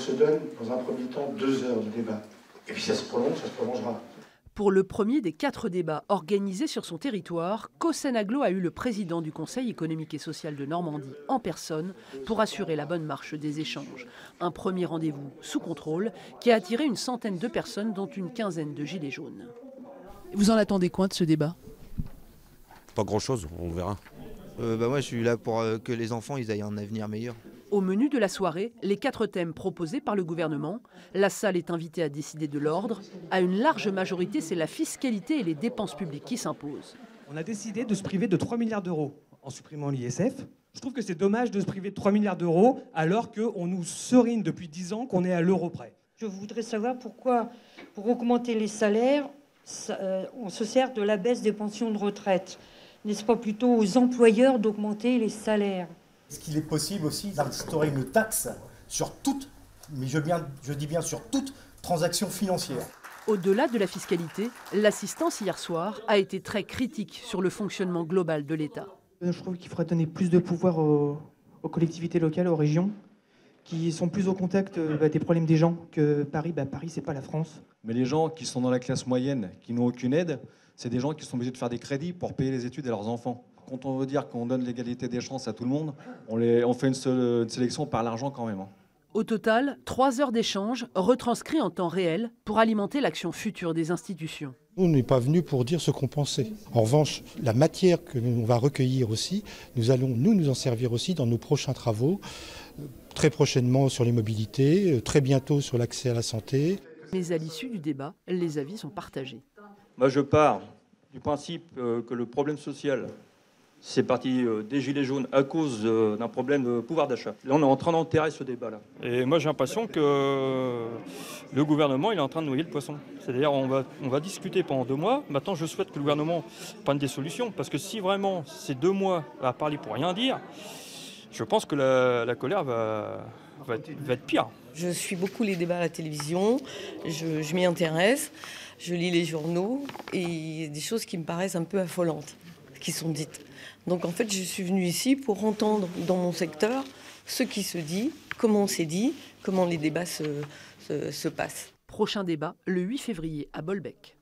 se donne dans un premier temps 2 heures de débat. Et puis ça se prolongera. Pour le premier des 4 débats organisés sur son territoire, Cossen Agglo a eu le président du Conseil économique et social de Normandie en personne pour assurer la bonne marche des échanges. Un premier rendez-vous sous contrôle qui a attiré une centaine de personnes, dont une quinzaine de gilets jaunes. Vous en attendez quoi de ce débat? Pas grand-chose, on verra. Moi, je suis là pour que les enfants ils aient un avenir meilleur. Au menu de la soirée, les 4 thèmes proposés par le gouvernement. La salle est invitée à décider de l'ordre. À une large majorité, c'est la fiscalité et les dépenses publiques qui s'imposent. On a décidé de se priver de 3 milliards d'euros en supprimant l'ISF. Je trouve que c'est dommage de se priver de 3 milliards d'euros alors qu'on nous serine depuis 10 ans qu'on est à l'euro près. Je voudrais savoir pourquoi, pour augmenter les salaires, on se sert de la baisse des pensions de retraite. N'est-ce pas plutôt aux employeurs d'augmenter les salaires? Est-ce qu'il est possible aussi d'instaurer une taxe sur toute, mais je dis bien sur toute transaction financière? Au-delà de la fiscalité, l'assistance hier soir a été très critique sur le fonctionnement global de l'État. Je trouve qu'il faudrait donner plus de pouvoir aux collectivités locales, aux régions, qui sont plus au contact des problèmes des gens que Paris. Paris, c'est pas la France. Mais les gens qui sont dans la classe moyenne, qui n'ont aucune aide, c'est des gens qui sont obligés de faire des crédits pour payer les études à leurs enfants. Quand on veut dire qu'on donne l'égalité des chances à tout le monde, on fait une sélection par l'argent quand même. Au total, 3 heures d'échange retranscrits en temps réel pour alimenter l'action future des institutions. On n'est pas venu pour dire ce qu'on pensait. En revanche, la matière que l'on va recueillir aussi, nous allons nous en servir aussi dans nos prochains travaux, très prochainement sur les mobilités, très bientôt sur l'accès à la santé. Mais à l'issue du débat, les avis sont partagés. Moi, je pars du principe que le problème social, c'est parti des gilets jaunes à cause d'un problème de pouvoir d'achat. Là, on est en train d'enterrer ce débat-là. Et moi, j'ai l'impression que le gouvernement, il est en train de noyer le poisson. C'est-à-dire, on va discuter pendant 2 mois. Maintenant, je souhaite que le gouvernement prenne des solutions. Parce que si vraiment ces 2 mois à parler pour rien dire, je pense que la colère va être pire. Je suis beaucoup les débats à la télévision, je m'y intéresse, je lis les journaux et il y a des choses qui me paraissent un peu affolantes qui sont dites. Donc en fait, je suis venue ici pour entendre dans mon secteur ce qui se dit, comment c'est dit, comment les débats se passent. Prochain débat le 8 février à Bolbec.